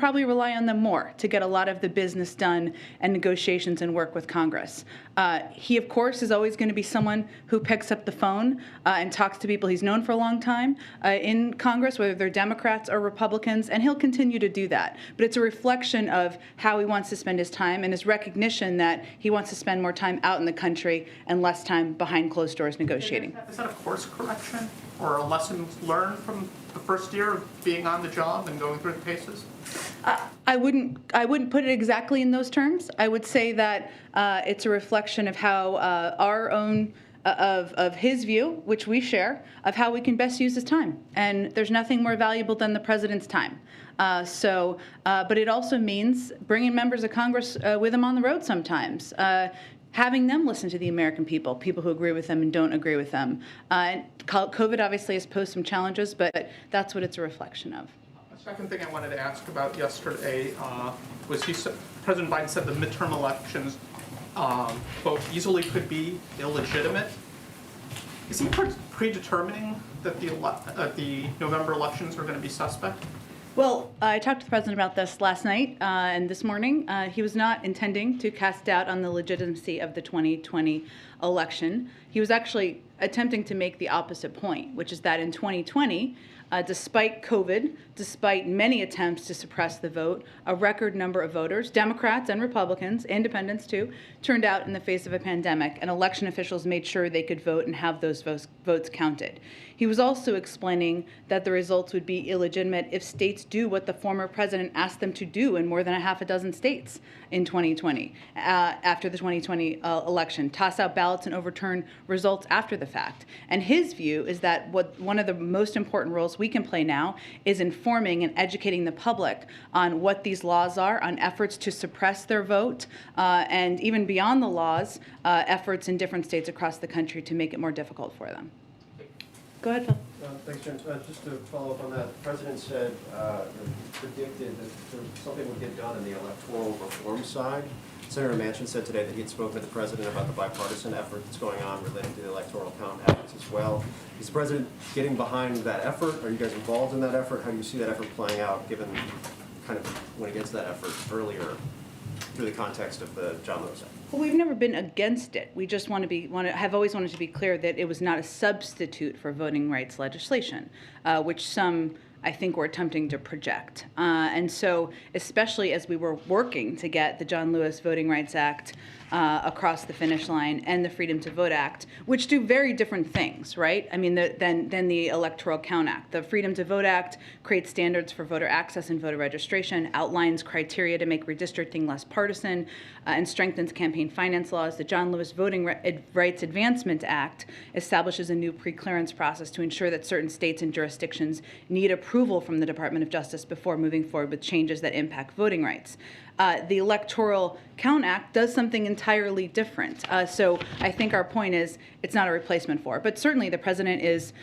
probably rely on them more to get a lot of the business done and negotiations and work with Congress. He, of course, is always going to be someone who picks up the phone and talks to people he's known for a long time in Congress, whether they're Democrats or Republicans, and he'll continue to do that. But it's a reflection of how he wants to spend his time and his recognition that he wants to spend more time out in the country and less time behind closed doors negotiating. Is that a course correction or a lesson learned from the first year of being on the job and going through the paces? I wouldn't put it exactly in those terms. I would say that it's a reflection of how our own of his view, which we share, of how we can best use his time. And there's nothing more valuable than the president's time. But it also means bringing members of Congress with him on the road sometimes. Having them listen to the American people, people who agree with them and don't agree with them. COVID obviously has posed some challenges, but that's what it's a reflection of. The second thing I wanted to ask about yesterday was President Biden said the midterm elections, quote, easily could be illegitimate. Is he predetermining that the November elections are going to be suspect? Well, I talked to the president about this last night and this morning. He was not intending to cast doubt on the legitimacy of the 2020 election. He was actually attempting to make the opposite point, which is that in 2020, despite COVID, despite many attempts to suppress the vote, a record number of voters, Democrats and Republicans, independents too, turned out in the face of a pandemic, and election officials made sure they could vote and have those votes counted. He was also explaining that the results would be illegitimate if states do what the former president asked them to do in more than a half a dozen states in 2020, after the 2020 election, toss out ballots and overturn results after the fact. And his view is that one of the most important roles we can play now is informing and educating the public on what these laws are, on efforts to suppress their vote, and even beyond the laws, efforts in different states across the country to make it more difficult for them. Go ahead, Phil. Thanks, Jen. Just to follow up on that, the president said, predicted that something would get done on the electoral reform side. Senator Manchin said today that he had spoken to the president about the bipartisan effort that's going on related to the Electoral Count Act as well. Is the president getting behind that effort? Are you guys involved in that effort? How do you see that effort playing out, given kind of when he gets that effort earlier through the context of the John Lewis Act? Well, we've never been against it. We just have always wanted to be clear that it was not a substitute for voting rights legislation, which some, I think, were attempting to project. And so, especially as we were working to get the John Lewis Voting Rights Act across the finish line and the Freedom to Vote Act, which do very different things, right? I mean, than the Electoral Count Act. The Freedom to Vote Act creates standards for voter access and voter registration, outlines criteria to make redistricting less partisan, and strengthens campaign finance laws. The John Lewis Voting Rights Advancement Act establishes a new pre-clearance process to ensure that certain states and jurisdictions need approval from the Department of Justice before moving forward with changes that impact voting rights. The Electoral Count Act does something entirely different. So I think our point is it's not a replacement for. But certainly the president is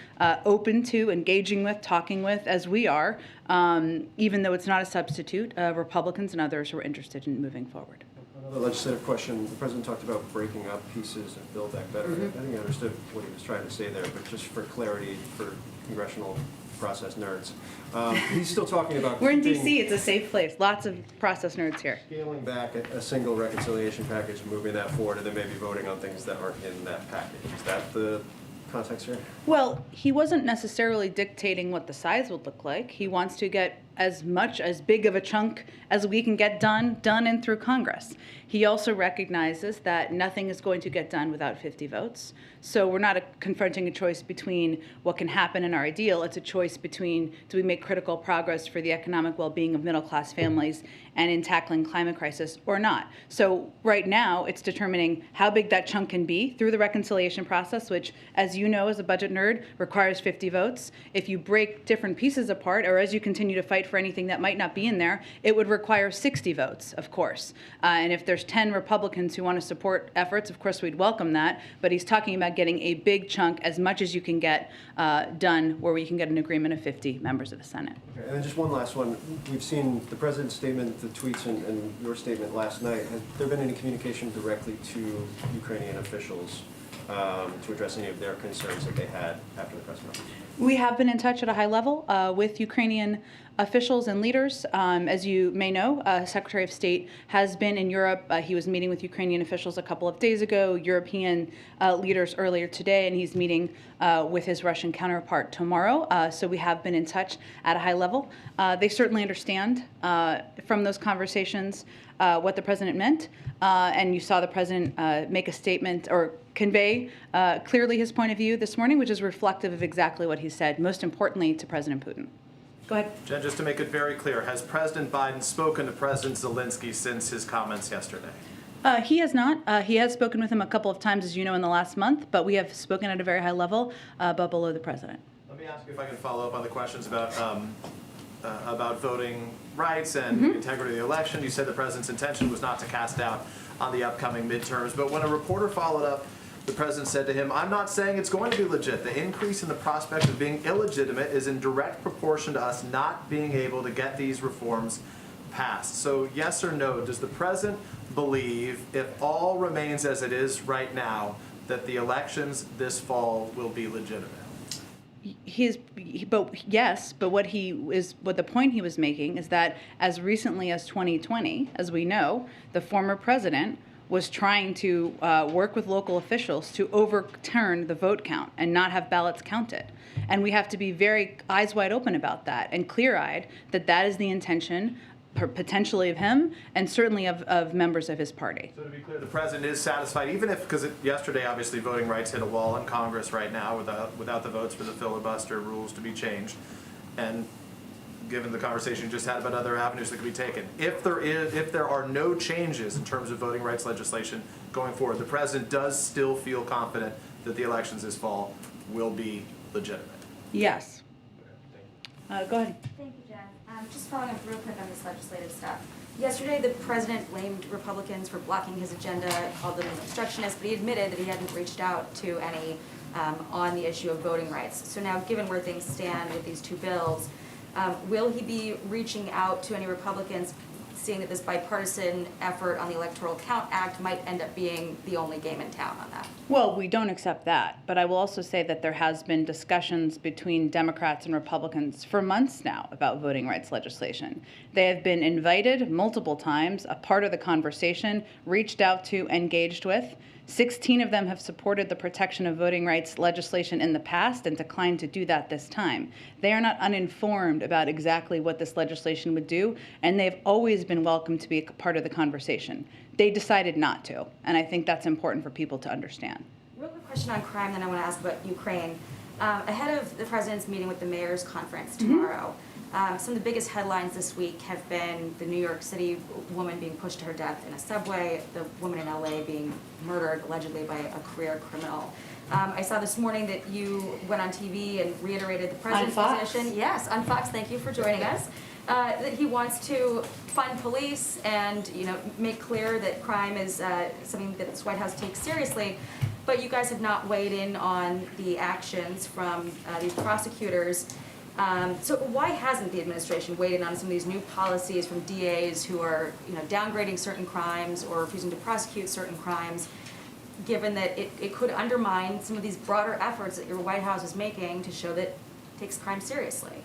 open to engaging with, talking with, as we are, even though it's not a substitute. Republicans and others who are interested in moving forward. Another legislative question. The president talked about breaking up pieces and Build Back Better. I think I understood what he was trying to say there, but just for clarity for congressional process nerds. He's still talking about We're in D.C., it's a safe place. Lots of process nerds here. Scaling back a single reconciliation package, moving that forward, and then maybe voting on things that aren't in that package. Is that the context here? Well, he wasn't necessarily dictating what the size would look like. He wants to get as big of a chunk as we can get done and through Congress. He also recognizes that nothing is going to get done without 50 votes. So we're not confronting a choice between what can happen in our ideal. It's a choice between, do we make critical progress for the economic well-being of middle-class families and in tackling climate crisis or not? So right now, it's determining how big that chunk can be through the reconciliation process, which, as you know as a budget nerd, requires 50 votes. If you break different pieces apart, or as you continue to fight for anything that might not be in there, it would require 60 votes, of course. And if there's 10 Republicans who want to support efforts, of course we'd welcome that. But he's talking about getting a big chunk, as much as you can get done, where we can get an agreement of 50 members of the Senate. Okay, and then just one last one. We've seen the president's statement, the tweets, and your statement last night. Has there been any communication directly to Ukrainian officials to address any of their concerns that they had after the press conference? We have been in touch at a high level with Ukrainian officials and leaders. As you may know, Secretary of State has been in Europe. He was meeting with Ukrainian officials a couple of days ago, European leaders earlier today, and he's meeting with his Russian counterpart tomorrow. So we have been in touch at a high level. They certainly understand from those conversations what the president meant. And you saw the president make a statement or convey clearly his point of view this morning, which is reflective of exactly what he said, most importantly to President Putin. Go ahead. Jen, just to make it very clear, has President Biden spoken to President Zelensky since his comments yesterday? He has not. He has spoken with him a couple of times, as you know, in the last month, but we have spoken at a very high level, but below the president. Let me ask you if I can follow up on the questions about voting rights and integrity of the election. You said the president's intention was not to cast doubt on the upcoming midterms, but when a reporter followed up, the president said to him, "I'm not saying it's going to be legit. The increase in the prospect of being illegitimate is in direct proportion to us not being able to get these reforms passed." So yes or no, does the president believe, if all remains as it is right now, that the elections this fall will be legitimate? But what the point he was making is that as recently as 2020, as we know, the former president was trying to work with local officials to overturn the vote count and not have ballots counted. And we have to be very eyes wide open about that and clear-eyed that that is the intention potentially of him and certainly of members of his party. So to be clear, the president is satisfied, even if, because yesterday obviously voting rights hit a wall in Congress right now without the votes for the filibuster rules to be changed, and given the conversation you just had about other avenues that could be taken. If there are no changes in terms of voting rights legislation going forward, the president does still feel confident that the elections this fall will be legitimate. Yes. Go ahead. Thank you, Jen. Just following up real quick on this legislative stuff. Yesterday, the president blamed Republicans for blocking his agenda, called them obstructionists, but he admitted that he hadn't reached out to any on the issue of voting rights. So now, given where things stand with these two bills, will he be reaching out to any Republicans, seeing that this bipartisan effort on the Electoral Count Act might end up being the only game in town on that? Well, we don't accept that, but I will also say that there has been discussions between Democrats and Republicans for months now about voting rights legislation. They have been invited multiple times, a part of the conversation, reached out to, engaged with. 16 of them have supported the protection of voting rights legislation in the past and declined to do that this time. They are not uninformed about exactly what this legislation would do, and they've always been welcome to be a part of the conversation. They decided not to, and I think that's important for people to understand. Real quick question on crime, then I want to ask about Ukraine. Ahead of the president's meeting with the mayor's conference tomorrow, some of the biggest headlines this week have been the New York City woman being pushed to her death in a subway, the woman in LA being murdered allegedly by a career criminal. I saw this morning that you went on TV and reiterated the president's position. Yes, on Fox. Thank you for joining us. That he wants to fund police and make clear that crime is something that this White House takes seriously. But you guys have not weighed in on the actions from these prosecutors. So why hasn't the administration weighed in on some of these new policies from DAs who are downgrading certain crimes or refusing to prosecute certain crimes, given that it could undermine some of these broader efforts that your White House is making to show that it takes crime seriously?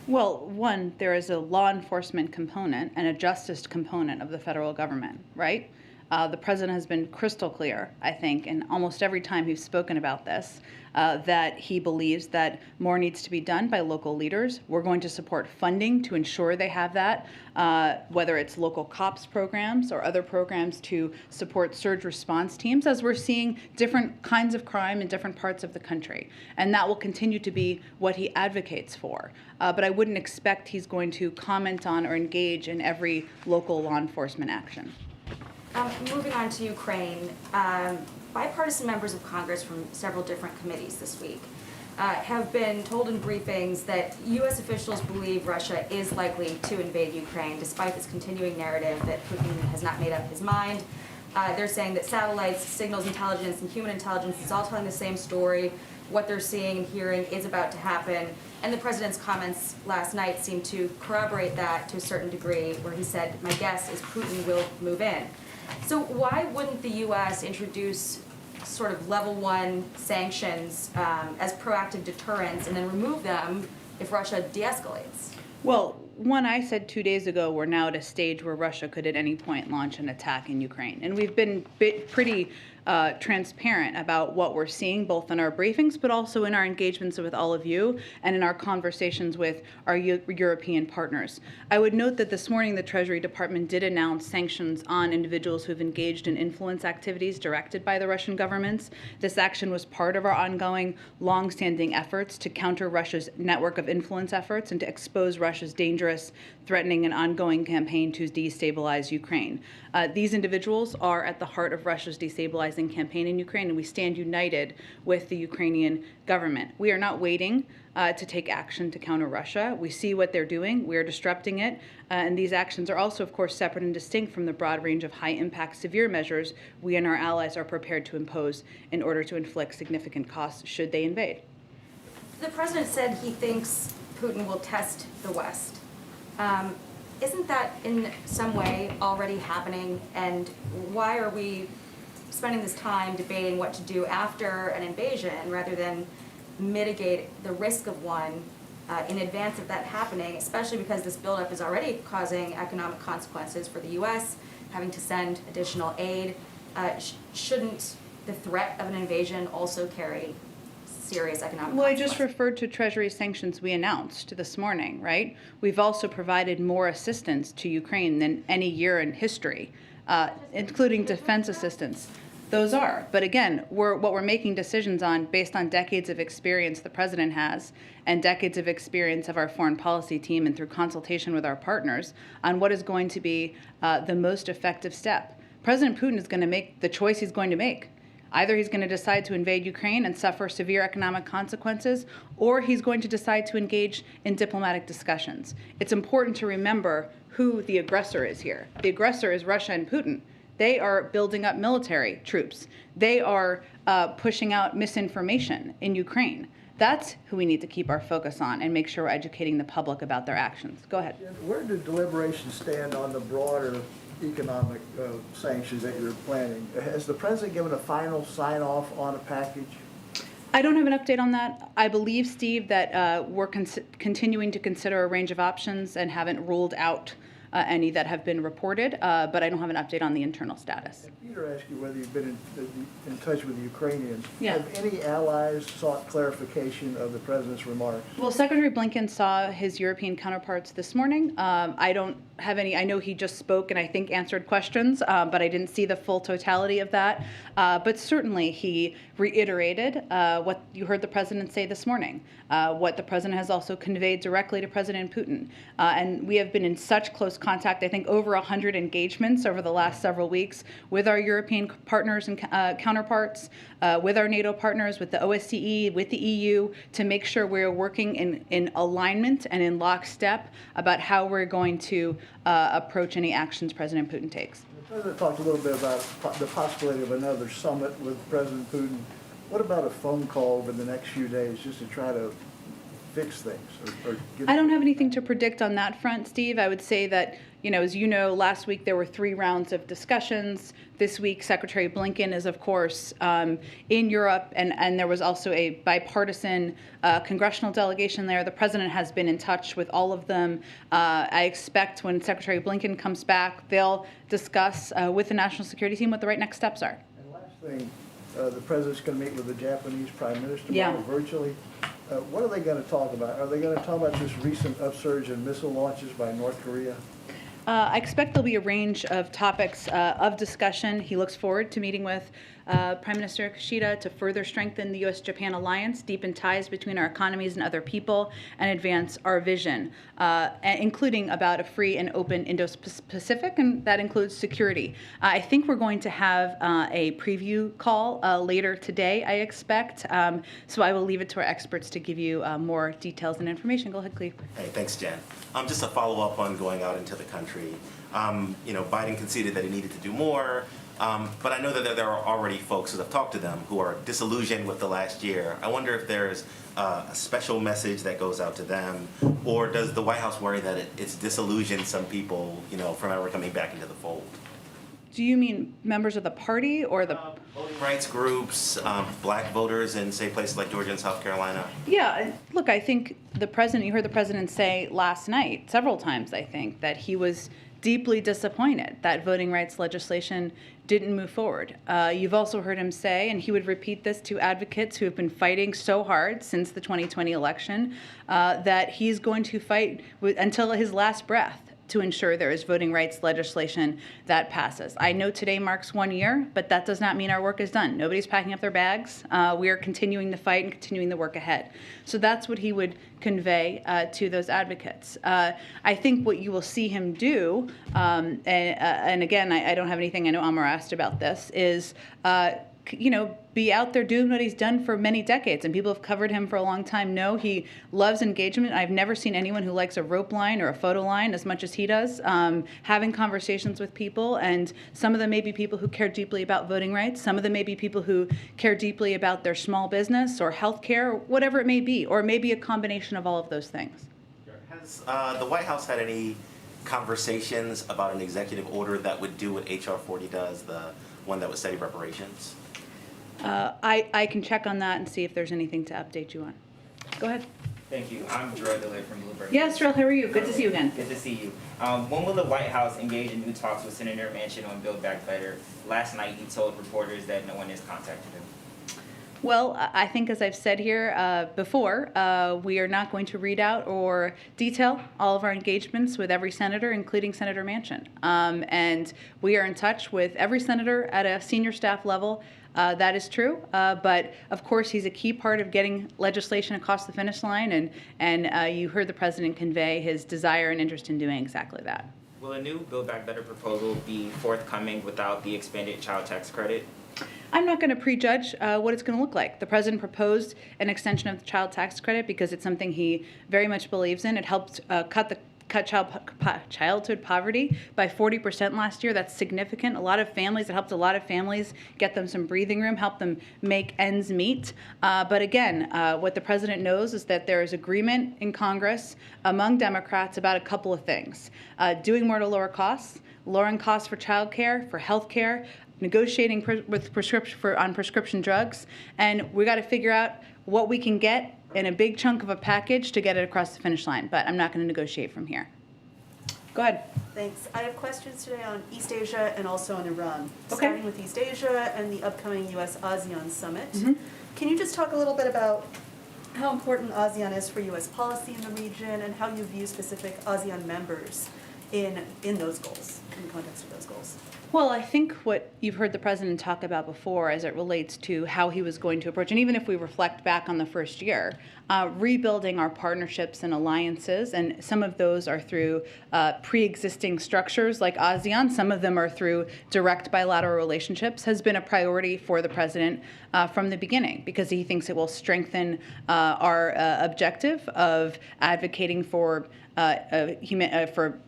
Well, one, there is a law enforcement component and a justice component of the federal government, right? The president has been crystal clear, I think, and almost every time he's spoken about this, that he believes that more needs to be done by local leaders. We're going to support funding to ensure they have that, whether it's local COPS programs or other programs to support surge response teams, as we're seeing different kinds of crime in different parts of the country. And that will continue to be what he advocates for. But I wouldn't expect he's going to comment on or engage in every local law enforcement action. Moving on to Ukraine, bipartisan members of Congress from several different committees this week have been told in briefings that U.S. officials believe Russia is likely to invade Ukraine, despite this continuing narrative that Putin has not made up his mind. They're saying that satellites, signals intelligence, and human intelligence is all telling the same story. What they're seeing and hearing is about to happen. And the president's comments last night seem to corroborate that to a certain degree, where he said, "My guess is Putin will move in." So why wouldn't the U.S. introduce sort of level 1 sanctions as proactive deterrents and then remove them if Russia de-escalates? Well, one, I said 2 days ago, we're now at a stage where Russia could at any point launch an attack in Ukraine. And we've been pretty transparent about what we're seeing, both in our briefings, but also in our engagements with all of you and in our conversations with our European partners. I would note that this morning the Treasury Department did announce sanctions on individuals who have engaged in influence activities directed by the Russian governments. This action was part of our ongoing, long-standing efforts to counter Russia's network of influence efforts and to expose Russia's dangerous, threatening, and ongoing campaign to destabilize Ukraine. These individuals are at the heart of Russia's destabilizing campaign in Ukraine, and we stand united with the Ukrainian government. We are not waiting to take action to counter Russia. We see what they're doing. We are disrupting it. And these actions are also, of course, separate and distinct from the broad range of high-impact, severe measures we and our allies are prepared to impose in order to inflict significant costs should they invade. The president said he thinks Putin will test the West. Isn't that in some way already happening? And why are we spending this time debating what to do after an invasion rather than mitigate the risk of one in advance of that happening, especially because this buildup is already causing economic consequences for the U.S., having to send additional aid? Shouldn't the threat of an invasion also carry serious economic Well, I consequences? just referred to Treasury sanctions we announced this morning, right? We've also provided more assistance to Ukraine than any year in history, including defense assistance. Those are. But again, what we're making decisions on based on decades of experience the president has and decades of experience of our foreign policy team and through consultation with our partners on what is going to be the most effective step. President Putin is going to make the choice he's going to make. Either he's going to decide to invade Ukraine and suffer severe economic consequences, or he's going to decide to engage in diplomatic discussions. It's important to remember who the aggressor is here. The aggressor is Russia and Putin. They are building up military troops. They are pushing out misinformation in Ukraine. That's who we need to keep our focus on and make sure we're educating the public about their actions. Go ahead. Where do deliberations stand on the broader economic sanctions that you're planning? Has the president given a final sign-off on a package? I don't have an update on that. I believe, Steve, that we're continuing to consider a range of options and haven't ruled out any that have been reported, but I don't have an update on the internal status. Peter asked you whether you've been in touch with the Ukrainians. Yeah. Have any allies sought clarification of the president's remarks? Well, Secretary Blinken saw his European counterparts this morning. I don't have any. I know he just spoke and I think answered questions, but I didn't see the full totality of that. But certainly he reiterated what you heard the president say this morning, what the president has also conveyed directly to President Putin. And we have been in such close contact, I think over 100 engagements over the last several weeks with our European partners and counterparts, with our NATO partners, with the OSCE, with the EU, to make sure we're working in alignment and in lockstep about how we're going to approach any actions President Putin takes. The president talked a little bit about the possibility of another summit with President Putin. What about a phone call over the next few days just to try to fix things? I don't have anything to predict on that front, Steve. I would say that, as you know, last week there were 3 rounds of discussions. This week, Secretary Blinken is, of course, in Europe, and there was also a bipartisan congressional delegation there. The president has been in touch with all of them. I expect when Secretary Blinken comes back, they'll discuss with the national security team what the right next steps are. And last thing, the president's going to meet with the Japanese Prime Minister tomorrow virtually. What are they going to talk about? Are they going to talk about this recent upsurge in missile launches by North Korea? I expect there'll be a range of topics of discussion. He looks forward to meeting with Prime Minister Kishida to further strengthen the U.S.-Japan alliance, deepen ties between our economies and other people, and advance our vision, including about a free and open Indo-Pacific, and that includes security. I think we're going to have a preview call later today, I expect, so I will leave it to our experts to give you more details and information. Go ahead, Cleve. Hey, thanks, Jen. Just a follow-up on going out into the country. Biden conceded that he needed to do more, but I know that there are already folks who have talked to them who are disillusioned with the last year. I wonder if there's a special message that goes out to them, or does the White House worry that it's disillusioned some people, from ever coming back into the fold? Do you mean members of the party or the? Voting rights groups, black voters in, say, places like Georgia and South Carolina. Yeah, look, I think you heard the president say last night, several times, I think, that he was deeply disappointed that voting rights legislation didn't move forward. You've also heard him say, and he would repeat this to advocates who have been fighting so hard since the 2020 election, that he's going to fight until his last breath to ensure there is voting rights legislation that passes. I know today marks 1 year, but that does not mean our work is done. Nobody's packing up their bags. We are continuing to fight and continuing the work ahead. So that's what he would convey to those advocates. I think what you will see him do, and again, I don't have anything, I know Amar asked about this, is be out there doing what he's done for many decades, and people have covered him for a long time know he loves engagement. I've never seen anyone who likes a rope line or a photo line as much as he does, having conversations with people, and some of them may be people who care deeply about voting rights, some of them may be people who care deeply about their small business or healthcare, or whatever it may be, or maybe a combination of all of those things. Has the White House had any conversations about an executive order that would do what H.R. 40 does, the one that would study reparations? I can check on that and see if there's anything to update you on. Go ahead. Thank you. I'm Gerald DeLay from Bloomberg. Yes, Gerald, how are you? Good to see you again. Good to see you. When will the White House engage in new talks with Senator Manchin on Build Back Better? Last night he told reporters that no one has contacted him. Well, I think as I've said here before, we are not going to read out or detail all of our engagements with every senator, including Senator Manchin. And we are in touch with every senator at a senior staff level. That is true, but of course he's a key part of getting legislation across the finish line, and you heard the president convey his desire and interest in doing exactly that. Will a new Build Back Better proposal be forthcoming without the expanded child tax credit? I'm not going to prejudge what it's going to look like. The president proposed an extension of the child tax credit because it's something he very much believes in. It helped cut childhood poverty by 40% last year. That's significant. A lot of families, it helped a lot of families get them some breathing room, help them make ends meet. But again, what the president knows is that there is agreement in Congress among Democrats about a couple of things. Doing more to lower costs, lowering costs for childcare, for health care, negotiating with prescription drugs, and we got to figure out what we can get in a big chunk of a package to get it across the finish line, but I'm not going to negotiate from here. Go ahead. Thanks. I have questions today on East Asia and also on Iran. Okay. Starting with East Asia and the upcoming U.S.-ASEAN summit. Mm-hmm. Can you just talk a little bit about how important ASEAN is for U.S. policy in the region and how you view specific ASEAN members in those goals, in the context of those goals? Well, I think what you've heard the president talk about before as it relates to how he was going to approach, and even if we reflect back on the first year, rebuilding our partnerships and alliances, and some of those are through pre-existing structures like ASEAN, some of them are through direct bilateral relationships, has been a priority for the president from the beginning because he thinks it will strengthen our objective of advocating for human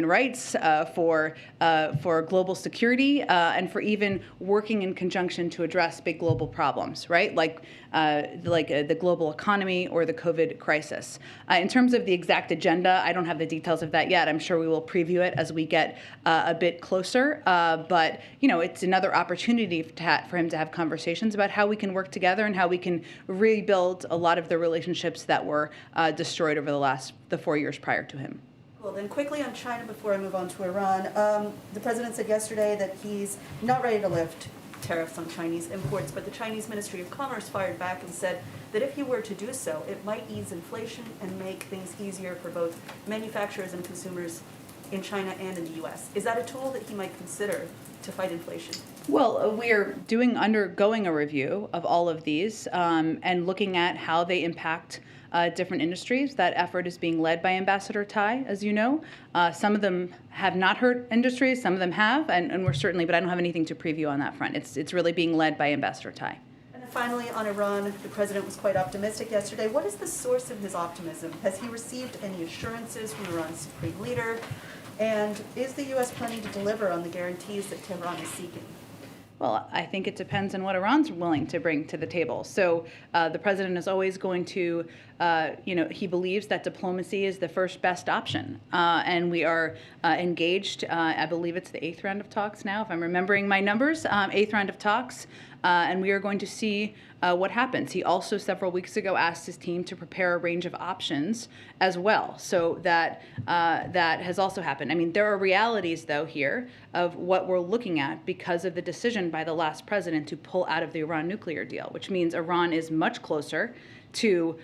rights, for global security, and for even working in conjunction to address big global problems, right? Like the global economy or the COVID crisis. In terms of the exact agenda, I don't have the details of that yet. I'm sure we will preview it as we get a bit closer. But it's another opportunity for him to have conversations about how we can work together and how we can rebuild a lot of the relationships that were destroyed over the 4 years prior to him. Well, then quickly on China before I move on to Iran. The president said yesterday that he's not ready to lift tariffs on Chinese imports, but the Chinese Ministry of Commerce fired back and said that if he were to do so, it might ease inflation and make things easier for both manufacturers and consumers in China and in the U.S. Is that a tool that he might consider to fight inflation? Well, we are undergoing a review of all of these and looking at how they impact different industries. That effort is being led by Ambassador Tai, as you know. Some of them have not hurt industries, some of them have, and we're certainly, but I don't have anything to preview on that front. It's really being led by Ambassador Tai. And then finally, on Iran, the president was quite optimistic yesterday. What is the source of his optimism? Has he received any assurances from Iran's supreme leader? And is the U.S. planning to deliver on the guarantees that Tehran is seeking? Well, I think it depends on what Iran's willing to bring to the table. So the president is always going to, he believes that diplomacy is the first best option. And we are engaged, I believe it's the 8th round of talks now, if I'm remembering my numbers, 8th round of talks. And we are going to see what happens. He also, several weeks ago, asked his team to prepare a range of options as well. So that has also happened. I mean, there are realities, though, here of what we're looking at because of the decision by the last president to pull out of the Iran nuclear deal, which means Iran is much closer to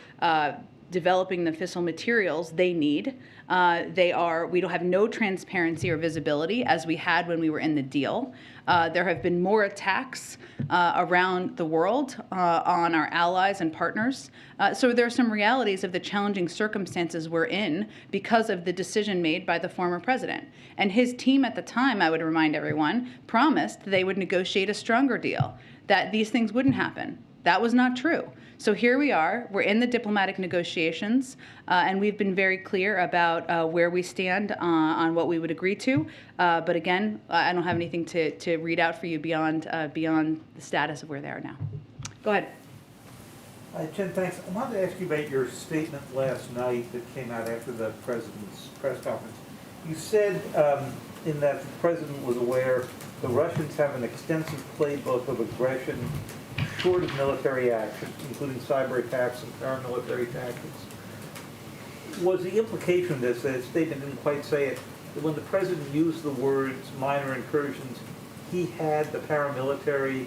developing the fissile materials they need. We don't have no transparency or visibility as we had when we were in the deal. There have been more attacks around the world on our allies and partners. So there are some realities of the challenging circumstances we're in because of the decision made by the former president. And his team at the time, I would remind everyone, promised they would negotiate a stronger deal, that these things wouldn't happen. That was not true. So here we are, we're in the diplomatic negotiations, and we've been very clear about where we stand on what we would agree to. But again, I don't have anything to read out for you beyond the status of where they are now. Go ahead. Jen, thanks. I wanted to ask you about your statement last night that came out after the president's press conference. You said in that the president was aware the Russians have an extensive playbook of aggression short of military action, including cyber attacks and paramilitary tactics. Was the implication of this, that his statement didn't quite say it, that when the president used the words minor incursions, he had the paramilitary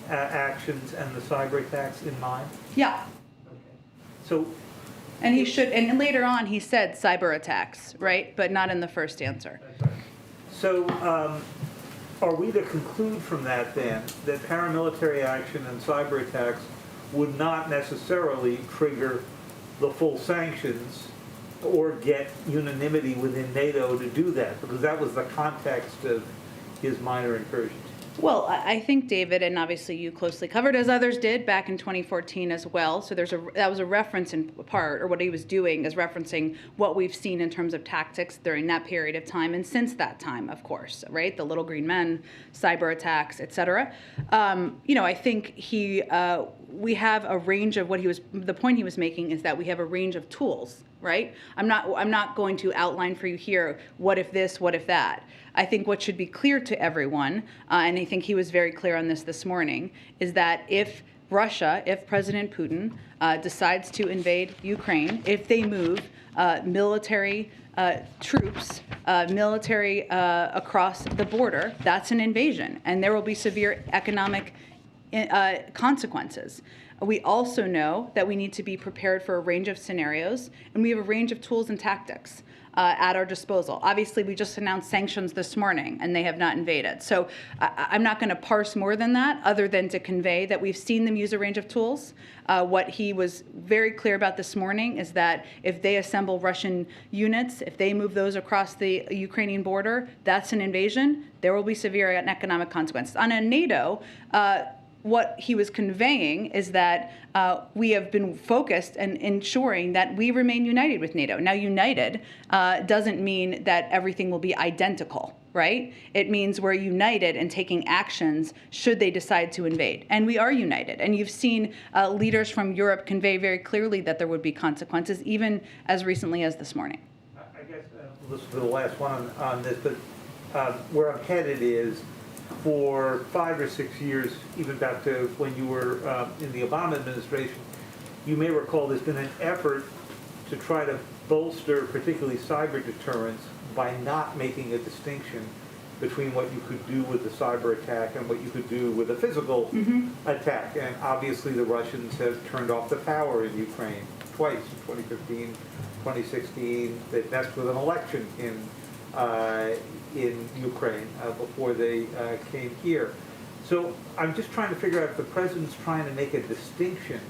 actions and the cyber attacks in mind? Yeah. Okay. So. And he should, and later on he said cyber attacks, right? But not in the first answer. That's right. So, are we to conclude from that then that paramilitary action and cyber attacks would not necessarily trigger the full sanctions or get unanimity within NATO to do that? Because that was the context of his minor incursions. Well, I think, David, and obviously you closely covered, as others did, back in 2014 as well. So that was a reference in part, or what he was doing is referencing what we've seen in terms of tactics during that period of time and since that time, of course, right? The little green men, cyber attacks, et cetera. I think we have a range of the point he was making is that we have a range of tools, right? I'm not going to outline for you here, what if this, what if that. I think what should be clear to everyone, and I think he was very clear on this morning, is that if President Putin decides to invade Ukraine, if they move military troops, across the border, that's an invasion, and there will be severe economic consequences. We also know that we need to be prepared for a range of scenarios, and we have a range of tools and tactics at our disposal. Obviously, we just announced sanctions this morning, and they have not invaded. So I'm not going to parse more than that, other than to convey that we've seen them use a range of tools. What he was very clear about this morning is that if they assemble Russian units, if they move those across the Ukrainian border, that's an invasion. There will be severe economic consequences. On a NATO, what he was conveying is that we have been focused and ensuring that we remain united with NATO. Now, united doesn't mean that everything will be identical, right? It means we're united in taking actions should they decide to invade. And we are united. And you've seen leaders from Europe convey very clearly that there would be consequences, even as recently as this morning. I guess this will be the last one on this, but where I'm headed is, for 5 or 6 years, even back to when you were in the Obama administration, you may recall there's been an effort to try to bolster particularly cyber deterrence by not making a distinction between what you could do with the cyber attack and what you could do with a physical attack. And obviously the Russians have turned off the power in Ukraine twice, in 2015, 2016. They've messed with an election in Ukraine before they came here. So I'm just trying to figure out if the president's trying to make a distinction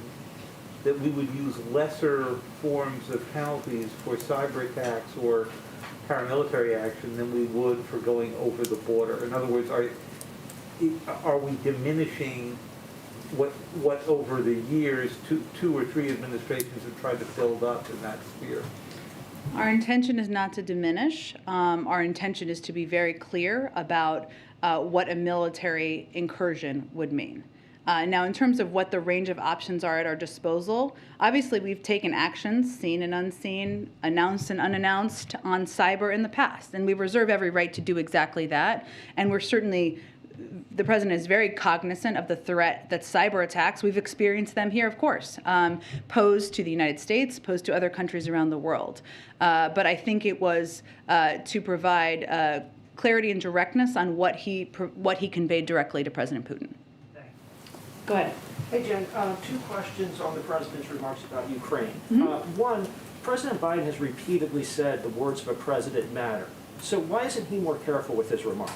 that we would use lesser forms of penalties for cyber attacks or paramilitary action than we would for going over the border. In other words, are we diminishing what over the years two or three administrations have tried to build up in that sphere? Our intention is not to diminish. Our intention is to be very clear about what a military incursion would mean. Now, in terms of what the range of options are at our disposal, obviously we've taken actions, seen and unseen, announced and unannounced, on cyber in the past, and we reserve every right to do exactly that. And we're certainly, the president is very cognizant of the threat that cyber attacks, we've experienced them here, of course, posed to the United States, posed to other countries around the world. But I think it was to provide clarity and directness on what he conveyed directly to President Putin. Go ahead. Hey, Jen, two questions on the president's remarks about Ukraine. Mm-hmm. One, President Biden has repeatedly said the words of a president matter. So why isn't he more careful with his remarks?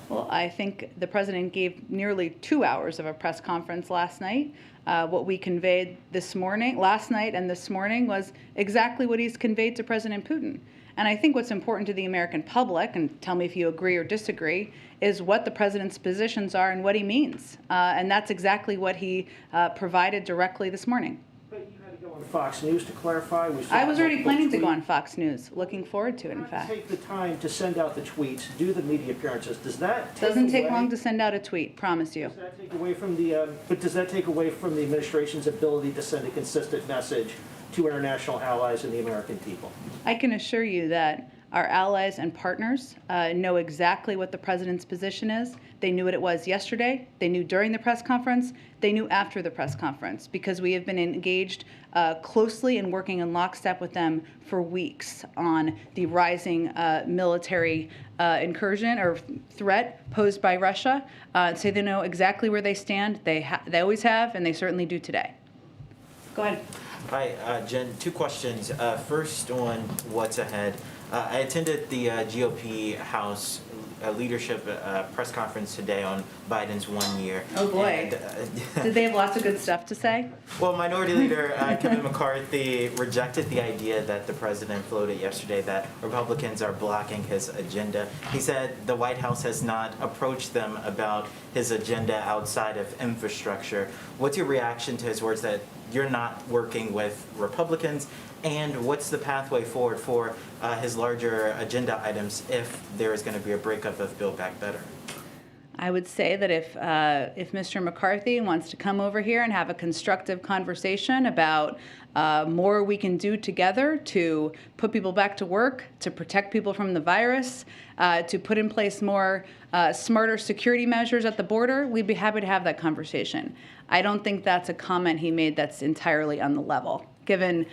Well, I think the president gave nearly 2 hours of a press conference last night. What we conveyed last night and this morning, was exactly what he's conveyed to President Putin. And I think what's important to the American public, and tell me if you agree or disagree, is what the president's positions are and what he means. And that's exactly what he provided directly this morning. But you had to go on Fox News to clarify. I was already planning to go on Fox News, looking forward to it, in fact. Take the time to send out the tweets, do the media appearances. Does that Doesn't take long to send out a tweet, promise you. Does that take away from does that take away from the administration's ability to send a consistent message to international allies and the American people? I can assure you that our allies and partners know exactly what the president's position is. They knew what it was yesterday. They knew during the press conference. They knew after the press conference, because we have been engaged closely and working in lockstep with them for weeks on the rising military incursion or threat posed by Russia. So they know exactly where they stand. They always have, and they certainly do today. Go ahead. Hi, Jen. Two questions. First, on what's ahead. I attended the GOP House leadership press conference today on Biden's 1 year. Oh boy. And, Did they have lots of good stuff to say? Well, Minority Leader Kevin McCarthy rejected the idea that the president floated yesterday that Republicans are blocking his agenda. He said the White House has not approached them about his agenda outside of infrastructure. What's your reaction to his words that you're not working with Republicans? And what's the pathway forward for his larger agenda items if there is going to be a breakup of Build Back Better? I would say that if Mr. McCarthy wants to come over here and have a constructive conversation about more we can do together to put people back to work, to protect people from the virus, to put in place more smarter security measures at the border, we'd be happy to have that conversation. I don't think that's a comment he made that's entirely on the level, given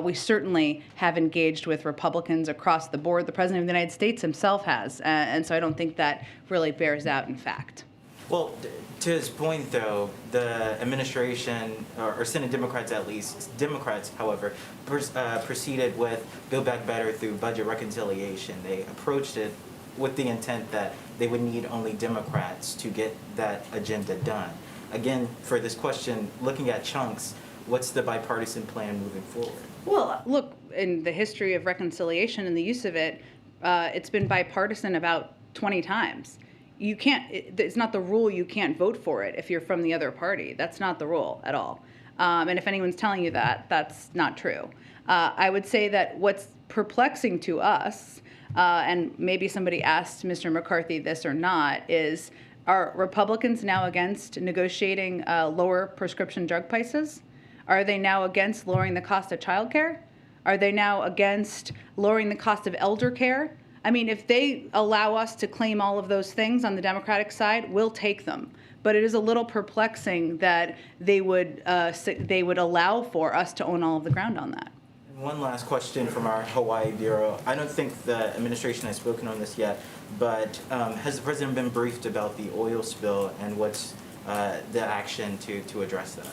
we certainly have engaged with Republicans across the board. The President of the United States himself has, and so I don't think that really bears out in fact. Well, to his point, though, the administration, or Senate Democrats at least, Democrats, however, proceeded with Build Back Better through budget reconciliation. They approached it with the intent that they would need only Democrats to get that agenda done. Again, for this question, looking at chunks, what's the bipartisan plan moving forward? Well, look, in the history of reconciliation and the use of it, it's been bipartisan about 20 times. You can't, it's not the rule you can't vote for it if you're from the other party. That's not the rule at all. And if anyone's telling you that, that's not true. I would say that what's perplexing to us, and maybe somebody asked Mr. McCarthy this or not, is are Republicans now against negotiating lower prescription drug prices? Are they now against lowering the cost of childcare? Are they now against lowering the cost of elder care? I mean, if they allow us to claim all of those things on the Democratic side, we'll take them. But it is a little perplexing that they would allow for us to own all of the ground on that. One last question from our Hawaii Bureau. I don't think the administration has spoken on this yet, but has the president been briefed about the oil spill and what's the action to address that?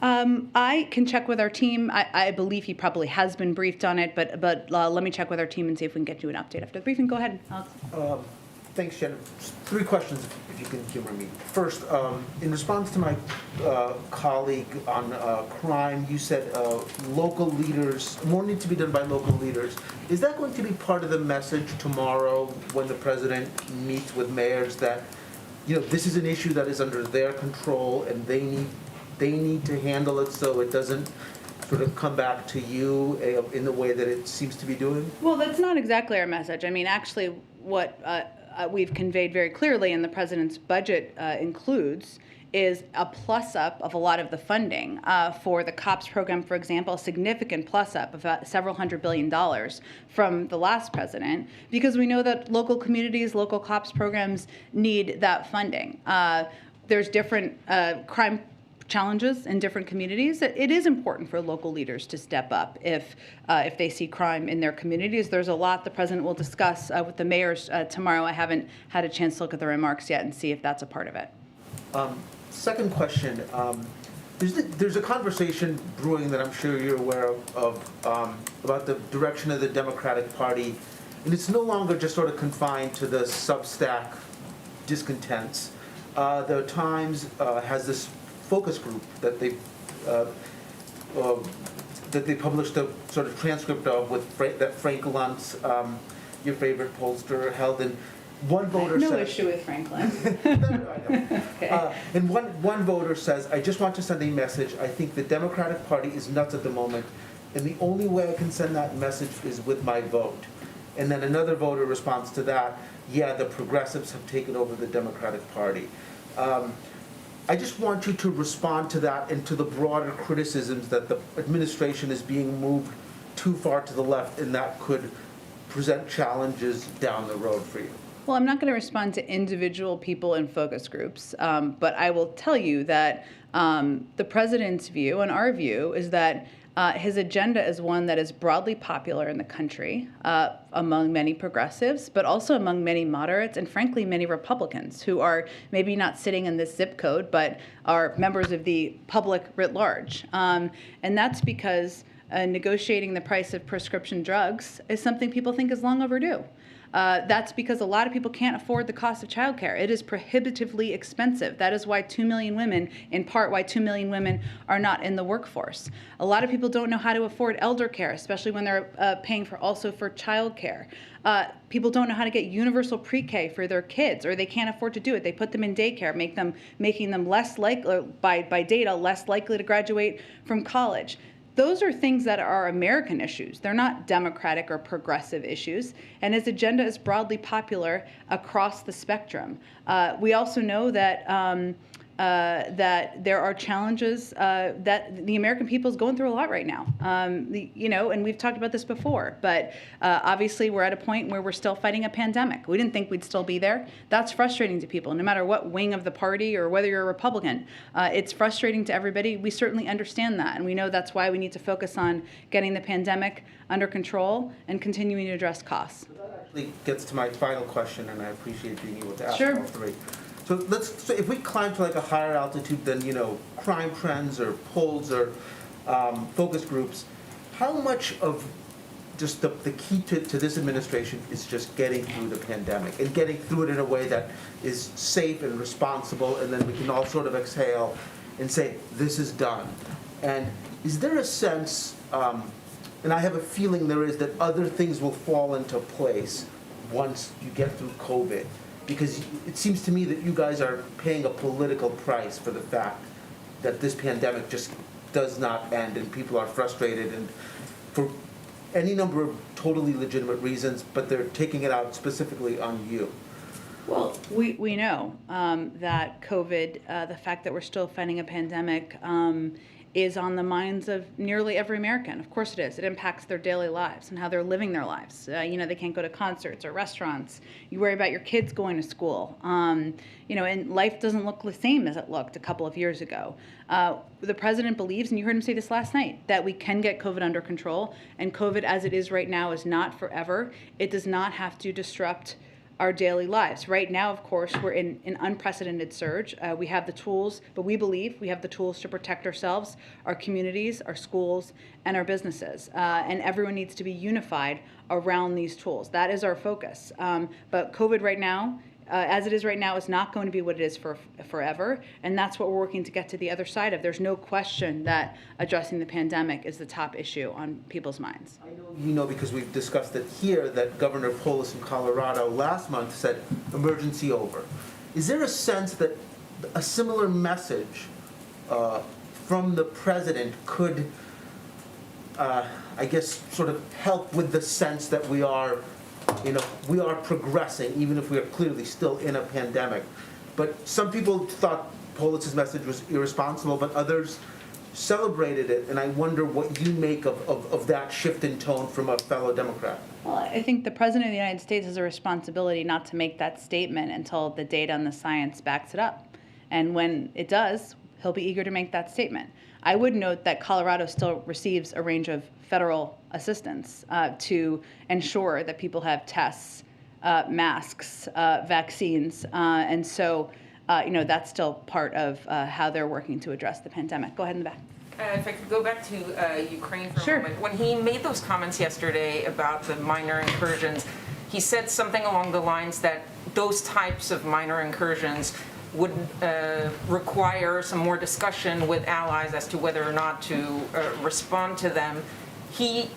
I can check with our team. I believe he probably has been briefed on it, but let me check with our team and see if we can get you an update after the briefing. Go ahead, Alex. Thanks, Jen. 3 questions, if you can humor me. First, in response to my colleague on crime, you said local leaders, more needs to be done by local leaders. Is that going to be part of the message tomorrow when the president meets with mayors that, this is an issue that is under their control and they need to handle it so it doesn't sort of come back to you in the way that it seems to be doing? Well, that's not exactly our message. I mean, actually, what we've conveyed very clearly in the president's budget includes is a plus up of a lot of the funding for the COPS program, for example, a significant plus up of several $100 billion from the last president, because we know that local communities, local COPS programs need that funding. There's different crime challenges in different communities. It is important for local leaders to step up if they see crime in their communities. There's a lot the president will discuss with the mayors tomorrow. I haven't had a chance to look at the remarks yet and see if that's a part of it. Second question, there's a conversation brewing that I'm sure you're aware of about the direction of the Democratic Party, and it's no longer just sort of confined to the Substack discontents. The Times has this focus group that they published a sort of transcript of that Frank Luntz, your favorite pollster, held in. One voter no says, issue with Franklin. Okay. And one voter says, I just want to send a message. I think the Democratic Party is nuts at the moment, and the only way I can send that message is with my vote. And then another voter responds to that, yeah, the progressives have taken over the Democratic Party. I just want you to respond to that and to the broader criticisms that the administration is being moved too far to the left, and that could present challenges down the road for you. Well, I'm not going to respond to individual people in focus groups, but I will tell you that the president's view and our view is that his agenda is one that is broadly popular in the country among many progressives, but also among many moderates and, frankly, many Republicans who are maybe not sitting in this zip code, but are members of the public writ large. And that's because negotiating the price of prescription drugs is something people think is long overdue. That's because a lot of people can't afford the cost of childcare. It is prohibitively expensive. That is why 2 million women, in part why 2 million women are not in the workforce. A lot of people don't know how to afford elder care, especially when they're paying also for childcare. People don't know how to get universal pre-K for their kids, or they can't afford to do it. They put them in daycare, making them less likely, by data, less likely to graduate from college. Those are things that are American issues. They're not democratic or progressive issues. And his agenda is broadly popular across the spectrum. We also know that that there are challenges that the American people is going through a lot right now. And we've talked about this before, but obviously we're at a point where we're still fighting a pandemic. We didn't think we'd still be there. That's frustrating to people, no matter what wing of the party or whether you're a Republican. It's frustrating to everybody. We certainly understand that, and we know that's why we need to focus on getting the pandemic under control and continuing to address costs. That actually gets to my final question, and I appreciate being able to ask Sure. all three. So if we climb to like a higher altitude than, crime trends or polls or focus groups, how much of just the key to this administration is just getting through the pandemic and getting through it in a way that is safe and responsible, and then we can all sort of exhale and say, this is done? And is there a sense, and I have a feeling there is, that other things will fall into place once you get through COVID? Because it seems to me that you guys are paying a political price for the fact that this pandemic just does not end, and people are frustrated, and for any number of totally legitimate reasons, but they're taking it out specifically on you. Well, we know that COVID, the fact that we're still fighting a pandemic, is on the minds of nearly every American. Of course it is. It impacts their daily lives and how they're living their lives. They can't go to concerts or restaurants. You worry about your kids going to school. And life doesn't look the same as it looked a couple of years ago. The president believes, and you heard him say this last night, that we can get COVID under control, and COVID as it is right now is not forever. It does not have to disrupt our daily lives. Right now, of course, we're in an unprecedented surge. We have the tools, but we believe we have the tools to protect ourselves, our communities, our schools, and our businesses. And everyone needs to be unified around these tools. That is our focus. But COVID right now, as it is right now, is not going to be what it is for forever, and that's what we're working to get to the other side of. There's no question that addressing the pandemic is the top issue on people's minds. I know because we've discussed it here, that Governor Polis in Colorado last month said emergency over. Is there a sense that a similar message from the president could I guess, sort of help with the sense that we are progressing, even if we are clearly still in a pandemic. But some people thought Politz's message was irresponsible, but others celebrated it, and I wonder what you make of that shift in tone from a fellow Democrat. Well, I think the President of the United States has a responsibility not to make that statement until the data and the science backs it up. And when it does, he'll be eager to make that statement. I would note that Colorado still receives a range of federal assistance to ensure that people have tests, masks, vaccines, and so that's still part of how they're working to address the pandemic. Go ahead in the back. If I could go back to Ukraine for Sure. a moment. When he made those comments yesterday about the minor incursions, he said something along the lines that those types of minor incursions would require some more discussion with allies as to whether or not to respond to them. He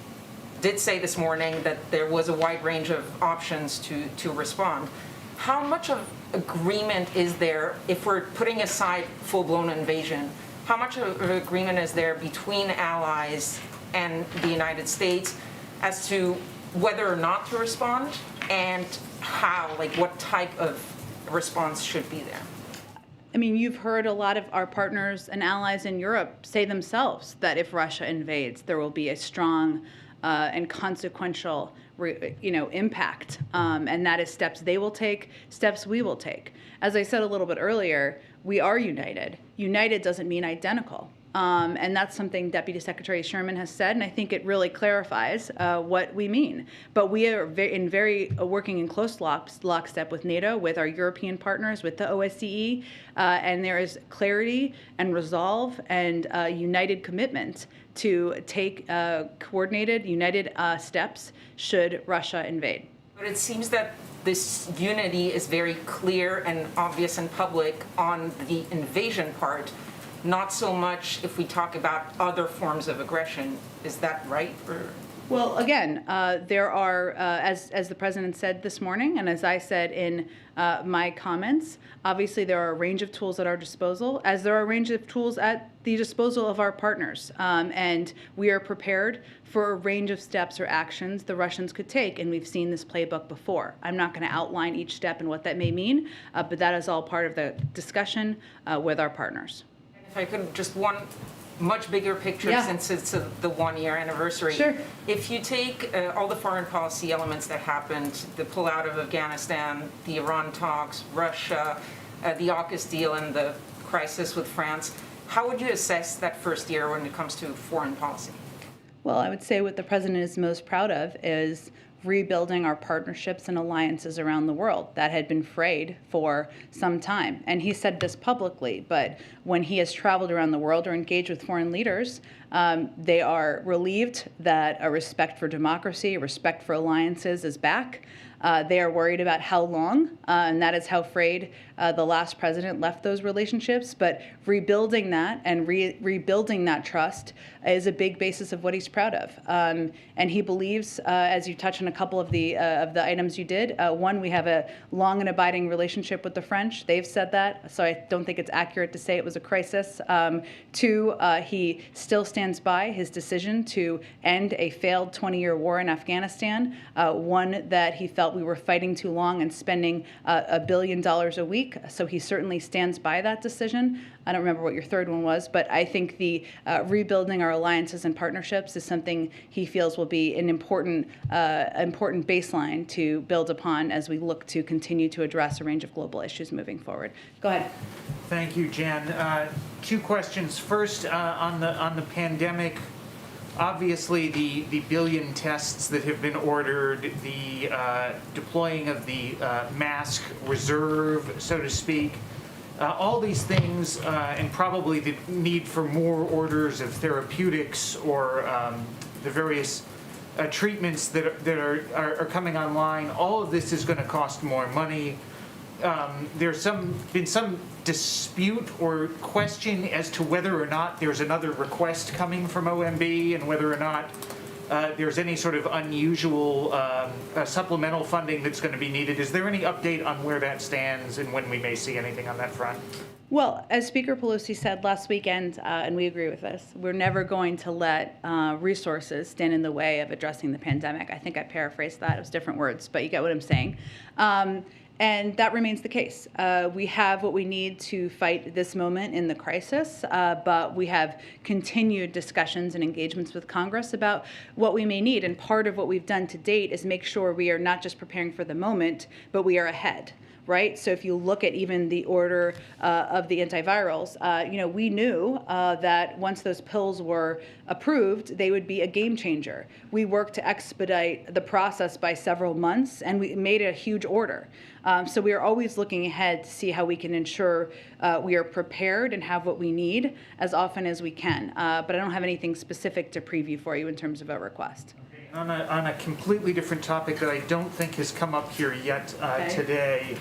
did say this morning that there was a wide range of options to respond. How much of agreement is there, if we're putting aside full-blown invasion, how much of agreement is there between allies and the United States as to whether or not to respond and how, like what type of response should be there? I mean, you've heard a lot of our partners and allies in Europe say themselves that if Russia invades, there will be a strong and consequential impact, and that is steps they will take, steps we will take. As I said a little bit earlier, we are united. United doesn't mean identical. And that's something Deputy Secretary Sherman has said, and I think it really clarifies what we mean. But we are working in close lockstep with NATO, with our European partners, with the OSCE, and there is clarity and resolve and united commitment to take coordinated, united steps should Russia invade. But it seems that this unity is very clear and obvious and public on the invasion part, not so much if we talk about other forms of aggression. Is that right? Well, again, there are, as the President said this morning, and as I said in my comments, obviously there are a range of tools at our disposal, as there are a range of tools at the disposal of our partners. And we are prepared for a range of steps or actions the Russians could take, and we've seen this playbook before. I'm not going to outline each step and what that may mean, but that is all part of the discussion with our partners. If I could, just one much bigger picture, Yeah. since it's the one-year anniversary. Sure. If you take all the foreign policy elements that happened, the pullout of Afghanistan, the Iran talks, Russia, the AUKUS deal, and the crisis with France, how would you assess that first year when it comes to foreign policy? Well, I would say what the President is most proud of is rebuilding our partnerships and alliances around the world that had been frayed for some time. And he said this publicly, but when he has traveled around the world or engaged with foreign leaders, they are relieved that a respect for democracy, a respect for alliances is back. They are worried about how long, and that is how frayed the last president left those relationships. But rebuilding that and rebuilding that trust is a big basis of what he's proud of. And he believes, as you touched on a couple of the items you did, one, we have a long and abiding relationship with the French. They've said that, so I don't think it's accurate to say it was a crisis. Two, he still stands by his decision to end a failed 20-year war in Afghanistan, one that he felt we were fighting too long and spending $1 billion a week. So he certainly stands by that decision. I don't remember what your third one was, but I think the rebuilding our alliances and partnerships is something he feels will be an important baseline to build upon as we look to continue to address a range of global issues moving forward. Go ahead. Thank you, Jen. Two questions. First, on the pandemic. Obviously, the billion tests that have been ordered, the deploying of the mask reserve, so to speak, all these things, and probably the need for more orders of therapeutics or the various treatments that are coming online, all of this is going to cost more money. There's been some dispute or question as to whether or not there's another request coming from OMB and whether or not there's any sort of unusual supplemental funding that's going to be needed. Is there any update on where that stands and when we may see anything on that front? Well, as Speaker Pelosi said last weekend, and we agree with this, we're never going to let resources stand in the way of addressing the pandemic. I think I paraphrased that. It was different words, but you get what I'm saying. And that remains the case. We have what we need to fight this moment in the crisis, but we have continued discussions and engagements with Congress about what we may need. And part of what we've done to date is make sure we are not just preparing for the moment, but we are ahead. Right? So if you look at even the order of the antivirals, we knew that once those pills were approved, they would be a game changer. We worked to expedite the process by several months, and we made it a huge order. So we are always looking ahead to see how we can ensure we are prepared and have what we need as often as we can. But I don't have anything specific to preview for you in terms of a request. On a completely different topic that I don't think has come up here yet today,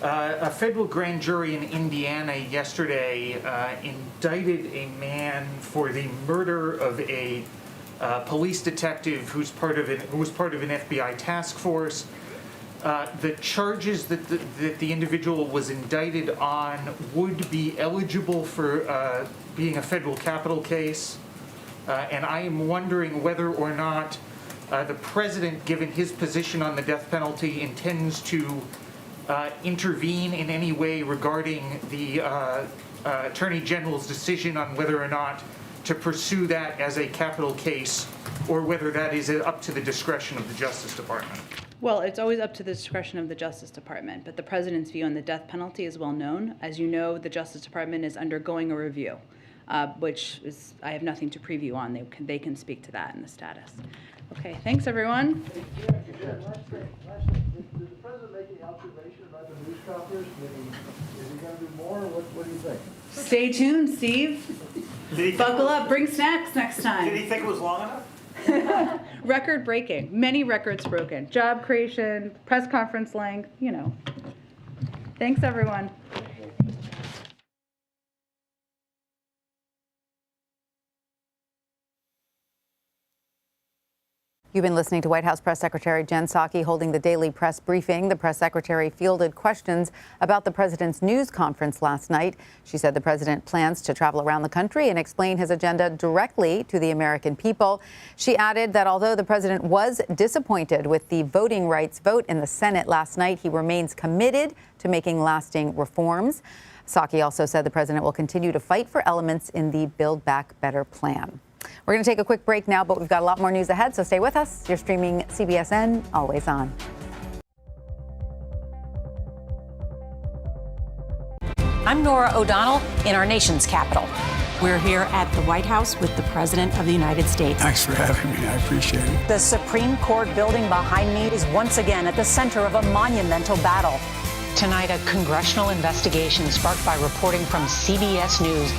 a federal grand jury in Indiana yesterday indicted a man for the murder of a police detective who was part of an FBI task force. The charges that the individual was indicted on would be eligible for being a federal capital case, and I am wondering whether or not the president, given his position on the death penalty, intends to intervene in any way regarding the Attorney General's decision on whether or not to pursue that as a capital case, or whether that is up to the discretion of the Justice Department. Well, it's always up to the discretion of the Justice Department, but the president's view on the death penalty is well known. As you know, the Justice Department is undergoing a review, which is, I have nothing to preview on. They can speak to that in the status. Okay, thanks everyone. Last thing. Did the president make any observation about the news conference? Is he going to do more? What do you think? Stay tuned, Steve. Buckle up. Bring snacks next time. Did he think it was long enough? Record breaking. Many records broken. Job creation, press conference length, Thanks, everyone. You've been listening to White House Press Secretary Jen Psaki holding the daily press briefing. The press secretary fielded questions about the president's news conference last night. She said the president plans to travel around the country and explain his agenda directly to the American people. She added that although the president was disappointed with the voting rights vote in the Senate last night, he remains committed to making lasting reforms. Psaki also said the president will continue to fight for elements in the Build Back Better plan. We're going to take a quick break now, but we've got a lot more news ahead, so stay with us. You're streaming CBSN, always on. I'm Nora O'Donnell in our nation's capital. We're here at the White House with the President of the United States. Thanks for having me. I appreciate it. The Supreme Court building behind me is once again at the center of a monumental battle. Tonight, a congressional investigation sparked by reporting from CBS News